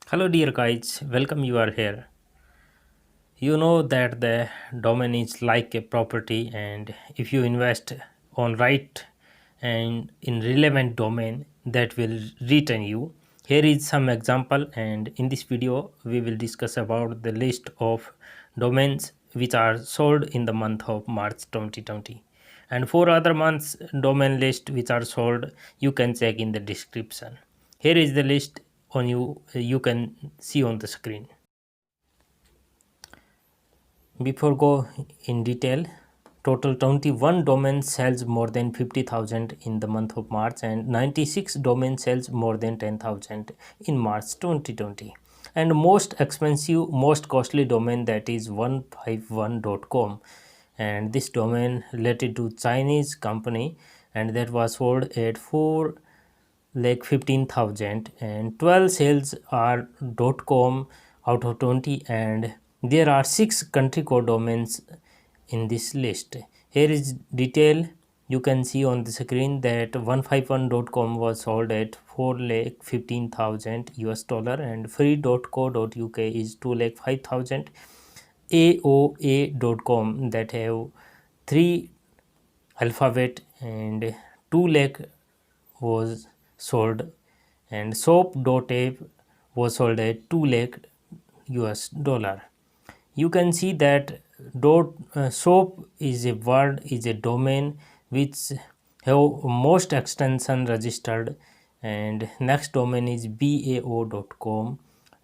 Hello dear guys, welcome you are here. You know that the domain is like a property, and if you invest on right and in relevant domain, that will return you. Here is some example, and in this video we will discuss about the list of domains which are sold in the month of March 2020, and for other months domain list which are sold you can check in the description. Here is the list on you can see on the screen. Before go in detail, total 21 domains sells more than 50,000 in the month of March, and 96 domain sells more than 10,000 in March 2020. And most expensive, most costly domain, that is 151.com, and this domain related to Chinese company, and that was sold at 4 like 15,000, and 12 sales are .com out of 20, and there are 6 country code domains in this list. Here is detail. You can see on the screen that 151.com was sold at 4 lakh 15,000 US dollar, and free.co.uk is 2 lakh 5,000. AOA.com that have 3 alphabet and 2 lakh was sold, and soap.app was sold at 2 lakh US dollar. You can see that soap is a word, is a domain which have most extension registered, and next domain is bao.com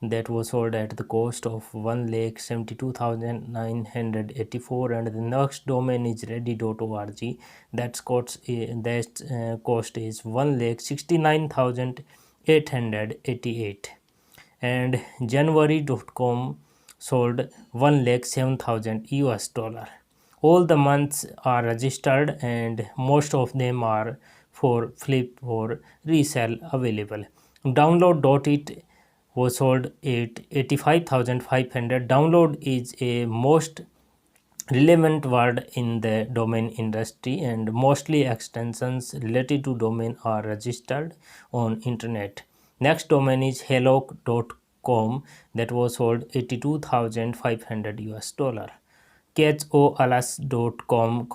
that was sold at the cost of 1,72,984, and the next domain is ready.org that cost is 1,69,888, and january.com sold 1,07,000 US dollar. All the months are registered, and most of them are for flip or resell available. Download.it was sold at 85,500. Download is a most relevant word in the domain industry, and mostly extensions related to domain are registered on internet. Next domain is hello.com that was sold 82,500 US dollar. catchoalas.com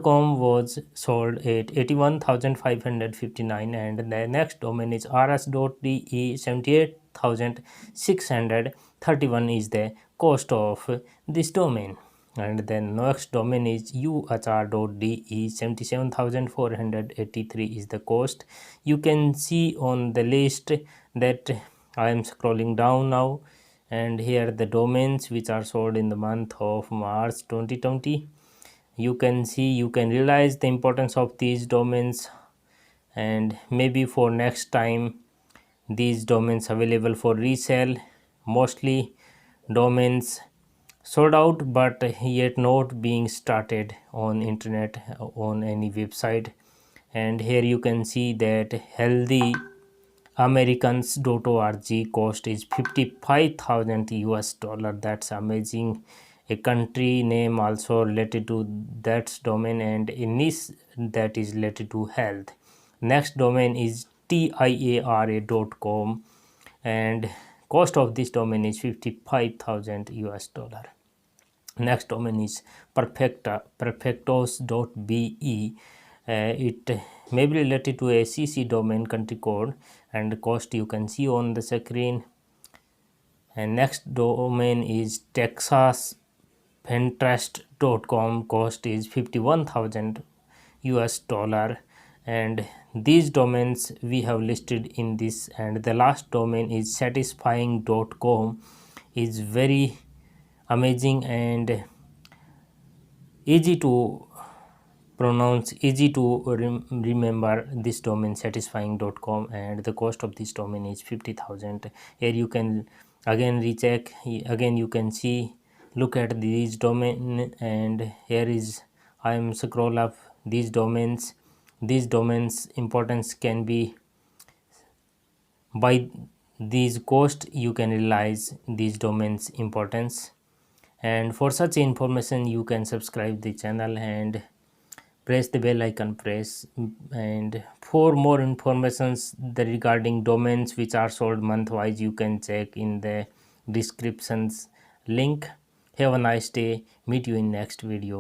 .com was sold at 81,559, and the next domain is rs.de 78,631 is the cost of this domain, and then next domain is uhr.de 77,483 is the cost. You can see on the list that I am scrolling down now, and here the domains which are sold in the month of March 2020. You can see, you can realize the importance of these domains, and maybe for next time these domains available for resale. Mostly domains sold out but yet not being started on internet on any website. And here you can see that healthy americans.org cost is 55,000 US dollar. That's amazing. A country name also related to that domain, and a niche that is related to health. Next domain is tiara.com, and cost of this domain is 55,000 US dollar. Next domain is perfectos.be. It may be related to a CC domain country code, and the cost you can see on the screen. And next domain is texaspinterest.com. Cost is 51,000 US dollar, and these domains we have listed in this. And the last domain is satisfying.com, is very amazing and easy to pronounce, easy to remember this domain, satisfying.com, and the cost of this domain is 50,000. Here you can again recheck, again you can see, look at these domain, and here is I am scroll up these domains. These domains importance can be, by these cost you can realize these domains importance. And for such information you can subscribe the channel, and press the bell icon, and for more informations regarding domains which are sold month-wise, you can check in the descriptions link. Have a nice day. Meet you in next video.